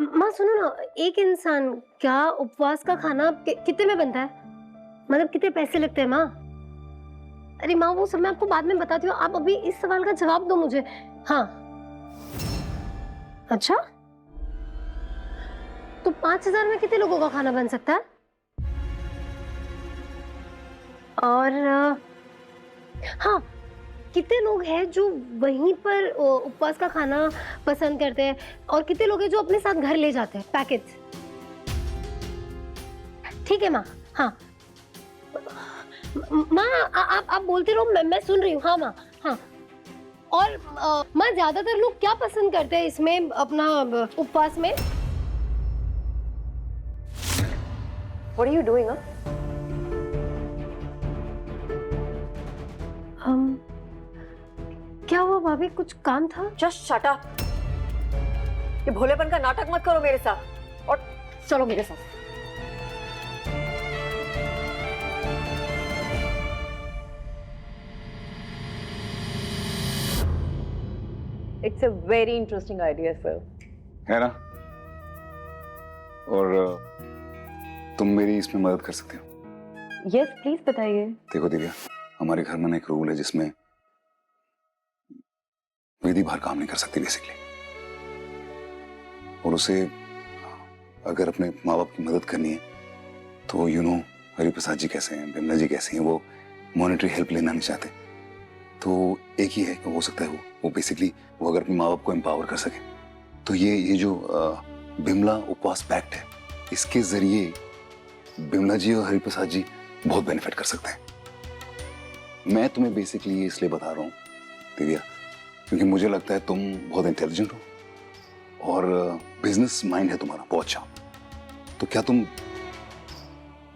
माँ सुनो ना, एक इंसान क्या उपवास का खाना कितने में बनता है? मतलब कितने पैसे लगते हैं माँ? अरे माँ वो सब मैं आपको बाद में बताती हूँ, आप अभी इस सवाल का जवाब दो मुझे। हाँ। अच्छा, तो 5,000 में कितने लोगों का खाना बन सकता है? और हाँ, कितने लोग हैं जो वहीं पर उपवास का खाना पसंद करते हैं और कितने लोग हैं जो अपने साथ घर ले जाते हैं पैकेट्स? ठीक है माँ। हाँ माँ, आप बोलते रहो, मैं सुन रही हूँ। हाँ माँ। हाँ। और माँ ज्यादातर लोग क्या पसंद करते हैं इसमें अपना उपवास में? What are you doing, huh? क्या हुआ भाभी, कुछ काम था? Just shut up. ये भोलेपन का नाटक मत करो मेरे साथ और चलो मेरे साथ। It's a very interesting idea, sir. है ना? और तुम मेरी इसमें मदद कर सकते हो। Yes, please बताइए। देखो दिव्या, हमारे घर में ना एक रूल है जिसमें विधि बाहर काम नहीं कर सकती बेसिकली, और उसे अगर अपने माँ बाप की मदद करनी है तो हरिप्रसाद जी कैसे हैं, बिमला जी कैसे हैं, वो मॉनेटरी हेल्प लेना नहीं चाहते, तो एक ही है, हो सकता है वो बेसिकली वो अगर अपने माँ बाप को एम्पावर कर सके तो ये जो बिमला उपवास पैक्ट है, इसके जरिए बिमला जी और हरिप्रसाद जी बहुत बेनिफिट कर सकते हैं। मैं तुम्हें बेसिकली ये इसलिए बता रहा हूँ दिव्या, क्योंकि मुझे लगता है तुम बहुत इंटेलिजेंट हो और बिजनेस माइंड है तुम्हारा बहुत अच्छा, तो क्या तुम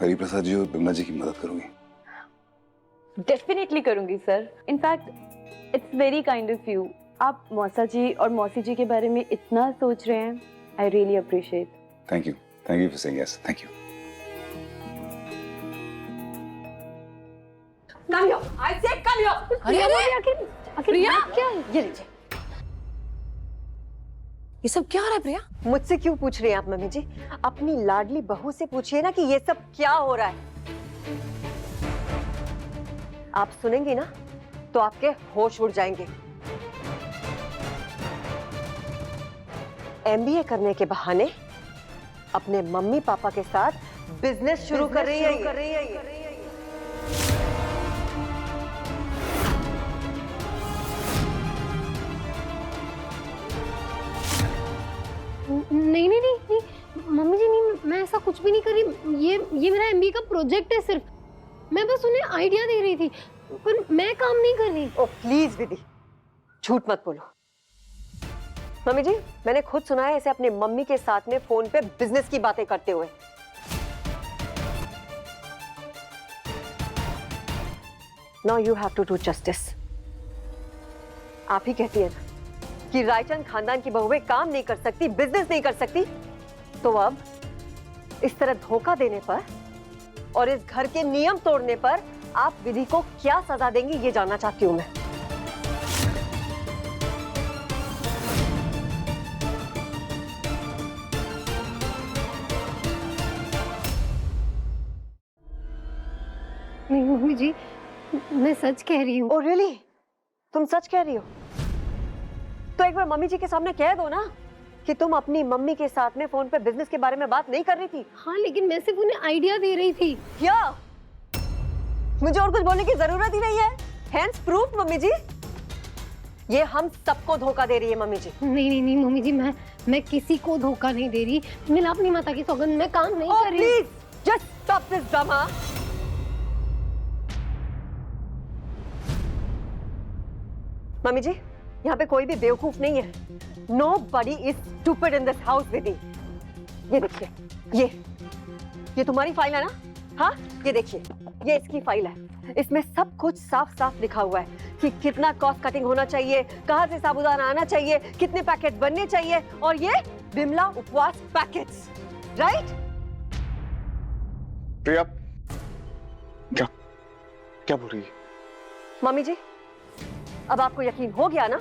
हरिप्रसाद जी और बिमला जी की मदद करोगी? डेफिनेटली करूंगी sir. In fact it's very kind of you. आप मौसा जी और मौसी जी के बारे में इतना सोच रहे हैं, I really appreciate. Thank you for saying yes, thank you. Come here. I said come here. आखिर प्रिया क्या है? ये लीजिए। ये सब क्या हो रहा है प्रिया? मुझसे क्यों पूछ रही हैं आप मम्मी जी? अपनी लाडली बहू से पूछिए ना कि ये सब क्या हो रहा है। आप सुनेंगी ना तो आपके होश उड़ जाएंगे। एमबीए करने के बहाने अपने मम्मी पापा के साथ बिजनेस शुरू कर रही है। नहीं नहीं नहीं नहीं मम्मी जी, नहीं, मैं ऐसा कुछ भी नहीं कर रही। ये मेरा एमबीए का प्रोजेक्ट है, सिर्फ मैं बस उन्हें आइडिया दे रही थी, पर मैं काम नहीं कर रही। ओ प्लीज विधि, झूठ मत बोलो। मम्मी जी, मैंने खुद सुना है इसे अपने मम्मी के साथ में फोन पे बिजनेस की बातें करते हुए। Now you have to do justice. आप ही कहती है ना कि रायचंद खानदान की बहुएं काम नहीं कर सकती, बिजनेस नहीं कर सकती, तो अब इस तरह धोखा देने पर और इस घर के नियम तोड़ने पर आप विधि को क्या सजा देंगी, ये जानना चाहती हूं मैं। नहीं मम्मी जी, मैं सच कह रही हूँ। Oh really? तुम सच कह रही हो? तो एक बार मम्मी जी के सामने कह दो ना कि तुम अपनी मम्मी के साथ में फोन पे बिजनेस के बारे में बात नहीं कर रही थी। हाँ लेकिन मैं सिर्फ उन्हें आइडिया दे रही थी। क्या? मुझे और कुछ बोलने की जरूरत ही नहीं है। हैंड्स प्रूफ मम्मी जी, ये हम सबको धोखा दे रही है मम्मी जी। नहीं नहीं नहीं मम्मी जी, मैं किसी को धोखा नहीं दे रही। मैं अपनी माता की सौगंध, मैं काम नहीं कर रही। Please just stop this drama. Mummy जी, यहाँ पे कोई भी बेवकूफ नहीं है। Nobody is stupid in this house, विधि। ये देखिए, ये तुम्हारी फाइल है ना? हाँ, ये देखिए, ये इसकी फाइल है। इसमें सब कुछ साफ साफ लिखा हुआ है कि कितना कॉस्ट कटिंग होना चाहिए, कहाँ से साबूदाना आना चाहिए, कितने पैकेट बनने चाहिए, और ये बिमला उपवास पैकेट्स, राइट? प्रिया, क्या बोल रही है? मम्मी जी, अब आपको यकीन हो गया ना?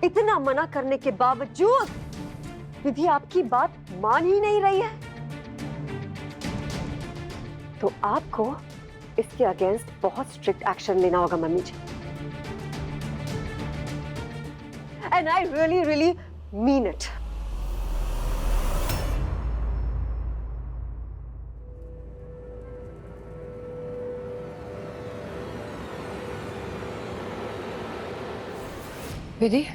इतना मना करने के बावजूद विधि आपकी बात मान ही नहीं रही है, तो आपको इसके अगेंस्ट बहुत स्ट्रिक्ट एक्शन लेना होगा मम्मी जी। And I really really mean it. Vidhi,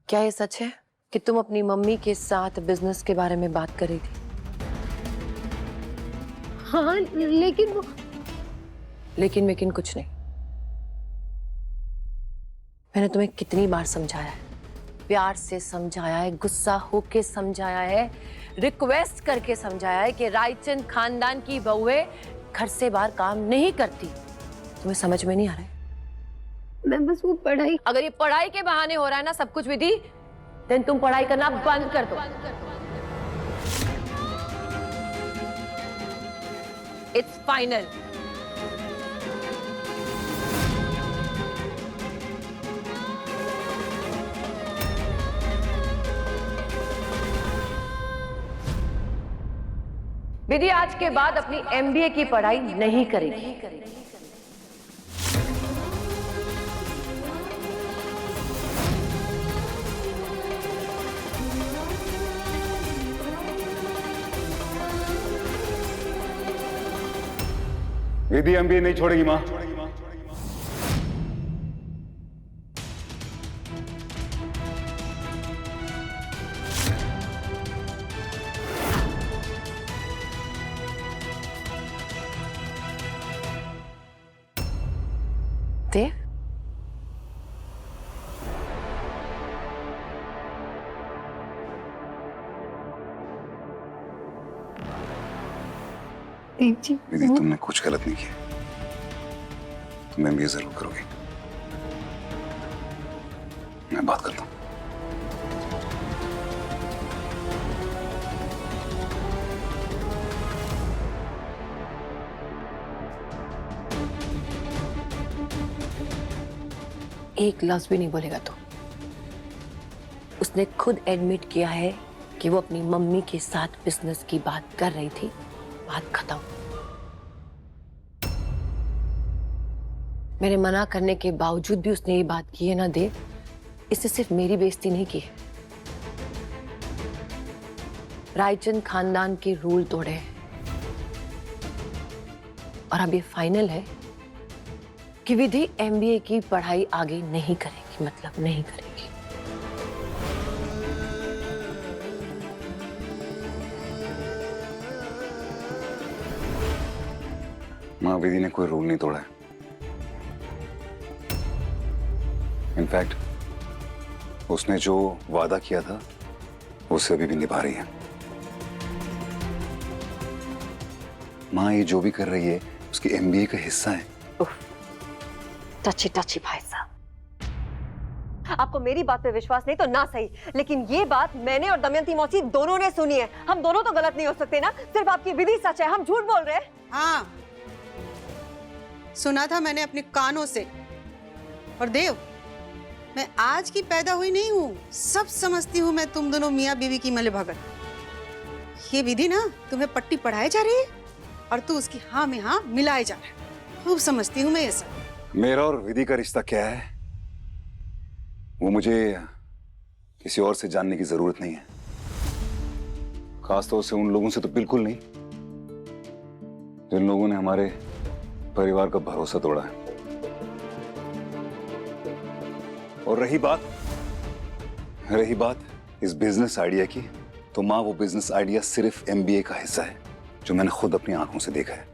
क्या ये सच है कि तुम अपनी मम्मी के साथ बिजनेस के बारे में बात कर रही थी? हाँ, लेकिन वो लेकिन कुछ नहीं। मैंने तुम्हें कितनी बार समझाया है, प्यार से समझाया है, गुस्सा होके समझाया है, रिक्वेस्ट करके समझाया है कि रायचंद खानदान की बहुएं घर से बाहर काम नहीं करती। तुम्हें समझ में नहीं आ रहा है? मैं बस वो पढ़ाई, अगर ये पढ़ाई के बहाने हो रहा है ना सब कुछ विधि, देन तुम पढ़ाई करना बंद कर दो। It's final. विधि आज के बाद अपनी MBA की पढ़ाई नहीं करेगी। विधि MBA नहीं छोड़ेगी माँ। देव, देव जी, विधि तुमने कुछ गलत नहीं किया, तुम MBA जरूर करोगे। मैं बात करता हूँ। एक लफ्ज भी नहीं बोलेगा तो। उसने खुद एडमिट किया है कि वो अपनी मम्मी के साथ बिजनेस की बात कर रही थी। बात खत्म। मेरे मना करने के बावजूद भी उसने ये बात की है ना देव, इससे सिर्फ मेरी बेइज्जती नहीं की है, रायचंद खानदान के रूल तोड़े हैं। और अब ये फाइनल है कि विधि MBA की पढ़ाई आगे नहीं करेगी, मतलब नहीं करेगी। माँ, विधि ने कोई रूल नहीं तोड़ा है। इनफैक्ट उसने जो वादा किया था उसे अभी भी निभा रही है। माँ, ये जो भी कर रही है उसकी MBA का हिस्सा है। टची टची भाई साहब, आपको मेरी बात पे विश्वास नहीं तो ना सही, लेकिन ये बात मैंने और दमयंती मौसी दोनों ने सुनी है। हम दोनों तो गलत नहीं हो सकते ना, सिर्फ आपकी विधि सच है, हम झूठ बोल रहे हैं। हाँ, सुना था मैंने अपने कानों से। और देव, मैं आज की पैदा हुई नहीं हूँ, सब समझती हूँ मैं तुम दोनों मियाँ बीवी की मिलीभगत। ये विधि ना तुम्हें पट्टी पढ़ाए जा रही है और तू उसकी हाँ में हाँ मिलाए जा रहा है। खूब समझती हूँ मैं ये सब। मेरा और विधि का रिश्ता क्या है वो मुझे किसी और से जानने की जरूरत नहीं है, खासतौर से उन लोगों से तो बिल्कुल नहीं जिन लोगों ने हमारे परिवार का भरोसा तोड़ा है। और रही बात इस बिजनेस आइडिया की, तो माँ, वो बिजनेस आइडिया सिर्फ MBA का हिस्सा है जो मैंने खुद अपनी आंखों से देखा है।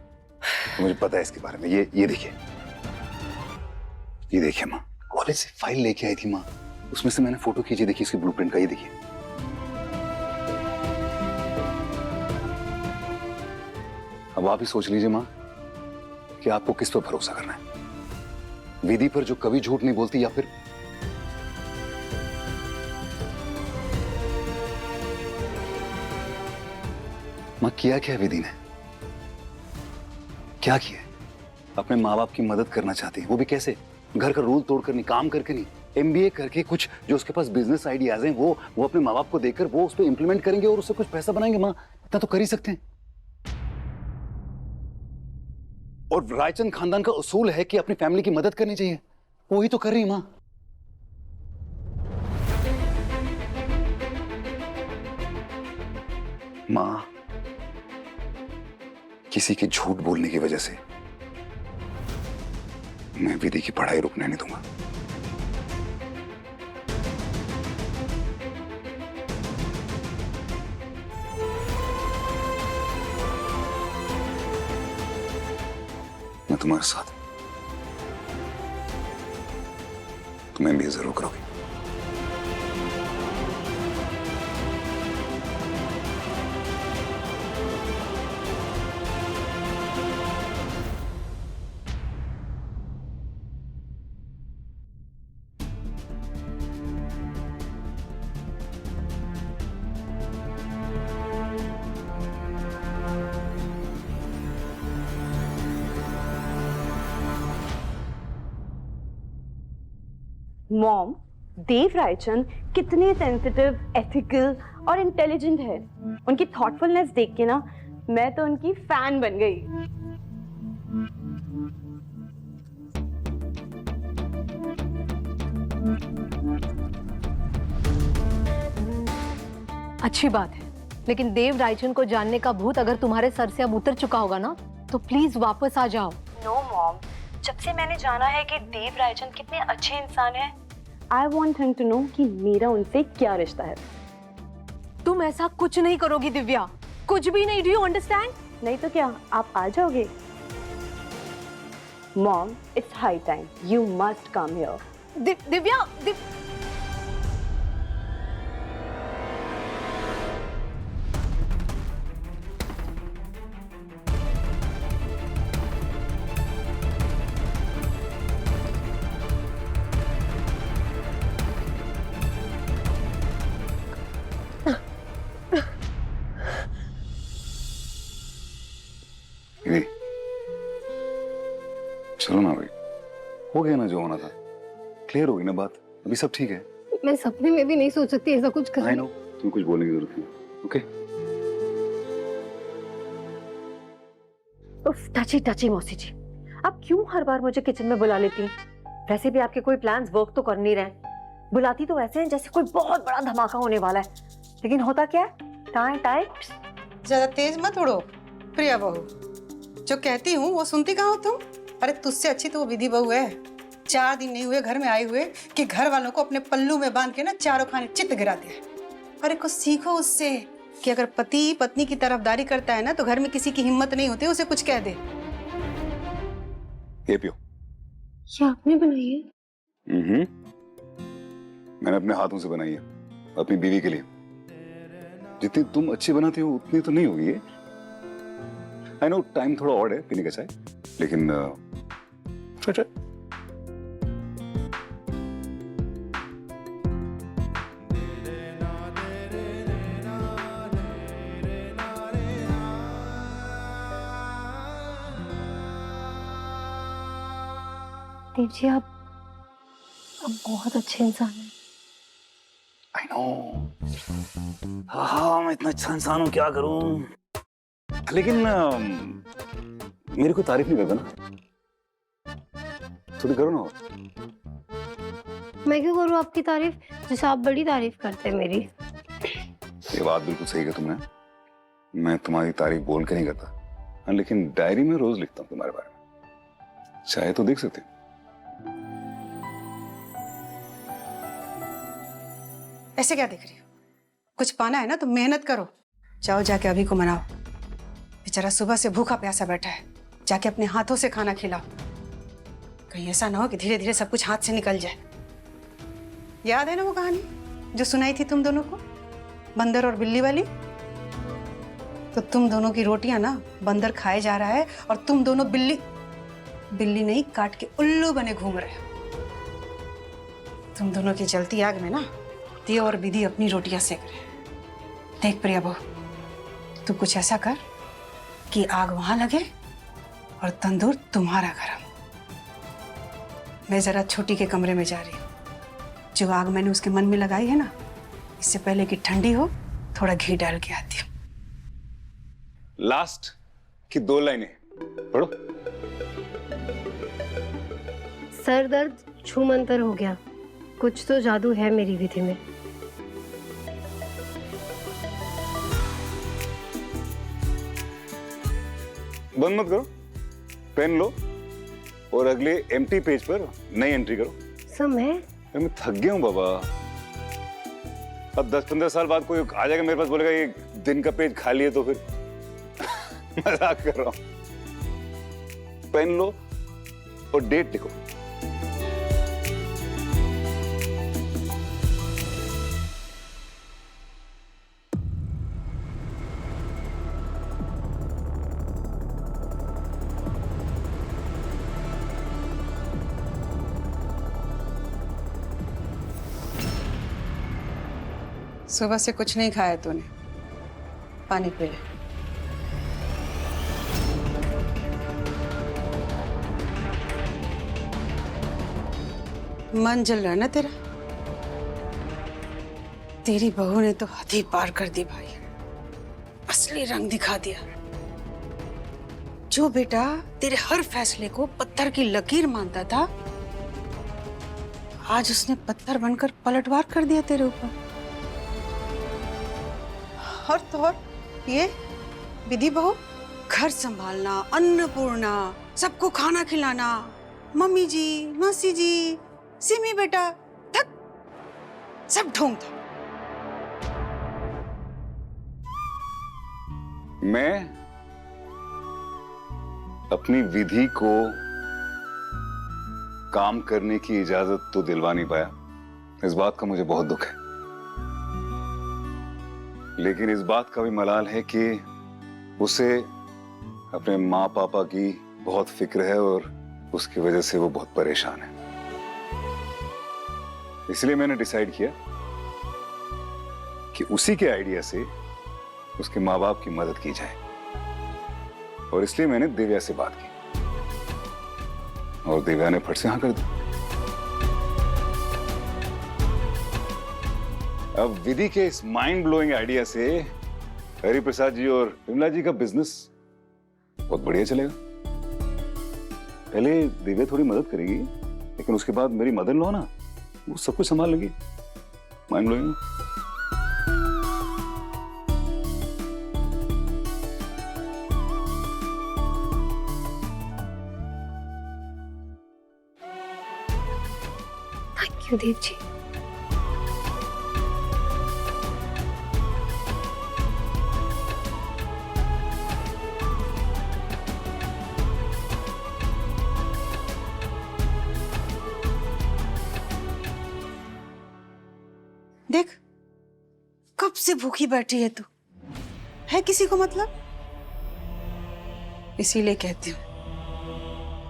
तो मुझे पता है इसके बारे में। ये देखिए माँ, कॉलेज से फाइल लेके आई थी माँ, उसमें से मैंने फोटो खींची, देखिए इसकी ब्लूप्रिंट का। ये देखिए, अब आप ही सोच लीजिए माँ कि आपको किस पर भरोसा करना है, विधि पर जो कभी झूठ नहीं बोलती, या फिर माँ किया क्या विधि ने, क्या किया? अपने माँ बाप की मदद करना चाहती है, वो भी कैसे? घर का रूल तोड़कर नहीं, काम करके नहीं, MBA करके कुछ जो उसके पास बिजनेस आइडियाज हैं वो अपने माँ बाप को देकर वो उस पर इंप्लीमेंट करेंगे और उससे कुछ पैसा बनाएंगे। माँ इतना तो कर ही सकते हैं। और रायचंद खानदान का उसूल है कि अपनी फैमिली की मदद करनी चाहिए, वही तो कर रही माँ। माँ किसी के झूठ बोलने की वजह से मैं विधि की पढ़ाई रुकने नहीं दूंगा। मैं तुम्हारे साथ, तुम MBA जरूर करोगे। मॉम, देव रायचंद कितने सेंसिटिव, एथिकल और इंटेलिजेंट है। उनकी थॉटफुलनेस देख के ना मैं तो उनकी फैन बन गई। अच्छी बात है, लेकिन देव रायचंद को जानने का भूत अगर तुम्हारे सर से अब उतर चुका होगा ना, तो प्लीज वापस आ जाओ। नो मॉम, जब से मैंने जाना है कि देव रायचंद कितने अच्छे इंसान हैं, I want him to know कि मेरा उनसे क्या रिश्ता है। तुम ऐसा कुछ नहीं करोगी दिव्या, कुछ भी नहीं। Do you understand? नहीं तो क्या आप आ जाओगे? Mom, it's high time, you must come here. Divya चलो ना भाई, हो गया ना जो होना था, क्लियर हो गई ना बात, अभी सब ठीक है। मैं सपने में भी नहीं सोच सकती ऐसा कुछ करना। आई नो, तुम कुछ बोलने की जरूरत नहीं। ओके उफ, टची मौसी जी, आप क्यों हर बार मुझे किचन में बुला लेती? वैसे भी आपके कोई प्लान्स वर्क तो कर नहीं रहे। बुलाती तो वैसे हैं जैसे कोई बहुत बड़ा धमाका होने वाला है, लेकिन होता क्या है? Time time. ज्यादा तेज मत उड़ो प्रिया बहू, जो कहती हूँ वो सुनती कहाँ हो तुम? अरे तुझसे अच्छी तो वो विधि बहू है। 4 दिन नहीं हुए घर में आए हुए कि घर वालों को अपने पल्लू में बांध के ना चारों खाने चित्त गिरा दिया। अरे कुछ सीखो उससे कि अगर पति पत्नी की तरफदारी करता है ना तो घर में किसी की हिम्मत नहीं होती उसे कुछ कह दे। ये पियो। ये आपने बनाई है? मैंने अपने हाथों से बनाई है, अपनी बीवी के लिए। जितनी तुम अच्छी बनाती हो उतनी तो नहीं होगी ये। आई नो टाइम थोड़ा ऑड है पीने का चाय, लेकिन try. देव जी आप बहुत अच्छे इंसान हैं। आई नो, हाँ मैं इतना अच्छा इंसान हूँ, क्या करूँ। लेकिन मेरी कोई तारीफ नहीं करता ना, थोड़ी करो ना। मैं क्यों करूँ आपकी तारीफ, जैसे आप बड़ी तारीफ करते हैं मेरी। ये बात बिल्कुल सही है तुमने, मैं तुम्हारी तारीफ बोल के नहीं करता, हाँ, लेकिन डायरी में रोज लिखता हूँ तुम्हारे बारे में, चाहे तो देख सकते हो। ऐसे क्या देख रही हो? कुछ पाना है ना तो मेहनत करो। जाओ जाके अभी को मनाओ, बेचारा सुबह से भूखा प्यासा बैठा है। जाके अपने हाथों से खाना खिलाओ, कहीं ऐसा ना हो कि धीरे धीरे सब कुछ हाथ से निकल जाए। याद है ना वो कहानी जो सुनाई थी तुम दोनों को, बंदर और बिल्ली वाली? तो तुम दोनों की रोटियां ना बंदर खाए जा रहा है और तुम दोनों बिल्ली नहीं काट के उल्लू बने घूम रहे हो। तुम दोनों की जलती आग में ना देव और विधि अपनी रोटियां सेक रहे। देख प्रिया बहू, तू कुछ ऐसा कर कि आग वहां लगे और तंदूर तुम्हारा गरम। मैं जरा छोटी के कमरे में जा रही हूँ, जो आग मैंने उसके मन में लगाई है ना, इससे पहले कि ठंडी हो थोड़ा घी डाल के आती हूँ। लास्ट की 2 लाइनें पढ़ो। सर दर्द छूमंतर हो गया, कुछ तो जादू है मेरी विधि में। बंद मत करो, पेन लो और अगले एम्प्टी पेज पर नई एंट्री करो। सर मैं थक गया हूँ बाबा। अब 10-15 साल बाद कोई आ जाएगा मेरे पास, बोलेगा ये दिन का पेज खाली है, तो फिर मजाक कर रहा हूं। पेन लो और डेट लिखो। सुबह से कुछ नहीं खाया तूने, पानी पी ले। मन जल रहा है ना तेरा? तेरी बहू ने तो हद ही पार कर दी भाई, असली रंग दिखा दिया। जो बेटा तेरे हर फैसले को पत्थर की लकीर मानता था, आज उसने पत्थर बनकर पलटवार कर दिया तेरे ऊपर। और तो और ये विधि बहू, घर संभालना, अन्नपूर्णा, सबको खाना खिलाना, मम्मी जी, मौसी जी, सिमी बेटा, थक सब ढोंग था। मैं अपनी विधि को काम करने की इजाजत तो दिलवा नहीं पाया, इस बात का मुझे बहुत दुख है। लेकिन इस बात का भी मलाल है कि उसे अपने माँ पापा की बहुत फिक्र है और उसकी वजह से वो बहुत परेशान है। इसलिए मैंने डिसाइड किया कि उसी के आइडिया से उसके माँ बाप की मदद की जाए, और इसलिए मैंने दिव्या से बात की और दिव्या ने फट से हाँ कर दी। अब विधि के इस माइंड ब्लोइंग आइडिया से हरि प्रसाद जी और विमला जी का बिजनेस बहुत बढ़िया चलेगा। पहले दिव्या थोड़ी मदद करेगी, लेकिन उसके बाद मेरी मदर इन लॉ ना, वो सब कुछ संभाल लेगी। Mind blowing. Thank you Dev ji. देख, कब से भूखी बैठी है तू, है किसी को मतलब? इसीलिए कहती हूँ,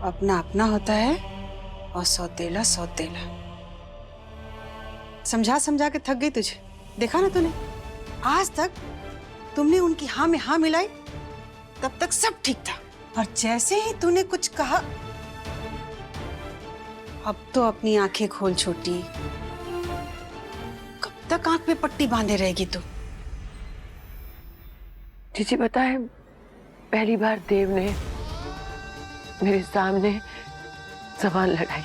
अपना अपना होता है और सौतेला सौतेला। समझा समझा के थक गई तुझे, देखा ना तूने? आज तक तुमने उनकी हाँ में हाँ मिलाई, तब तक सब ठीक था, और जैसे ही तूने कुछ कहा, अब तो अपनी आंखें खोल छोटी। तक आंख पे पट्टी बांधे रहेगी तू। जीजी पता है, पहली बार देव ने मेरे सामने सवाल लगाई,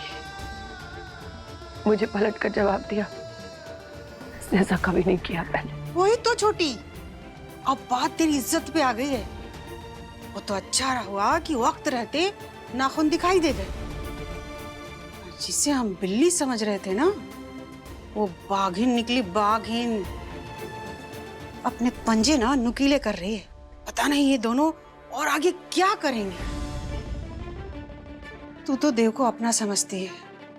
मुझे पलट कर जवाब दिया। इसने ऐसा कभी नहीं किया पहले। वही तो छोटी, अब बात तेरी इज्जत पे आ गई है। वो तो अच्छा हुआ कि वक्त रहते नाखून दिखाई दे गए। जिसे हम बिल्ली समझ रहे थे ना, वो बाघिन निकली, बाघिन। अपने पंजे ना नुकीले कर रही है। पता नहीं ये दोनों और आगे क्या करेंगे। तू तो देव को अपना समझती है,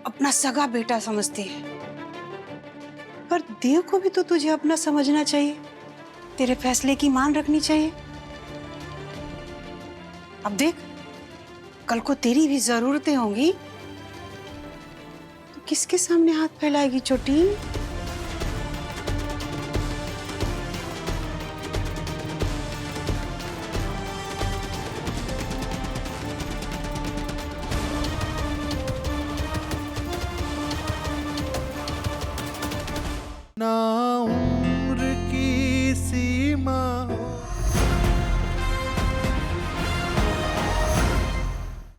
अपना सगा बेटा समझती है, पर देव को भी तो तुझे अपना समझना चाहिए, तेरे फैसले की मान रखनी चाहिए। अब देख, कल को तेरी भी जरूरतें होंगी, तो किसके सामने हाथ फैलाएगी छोटी?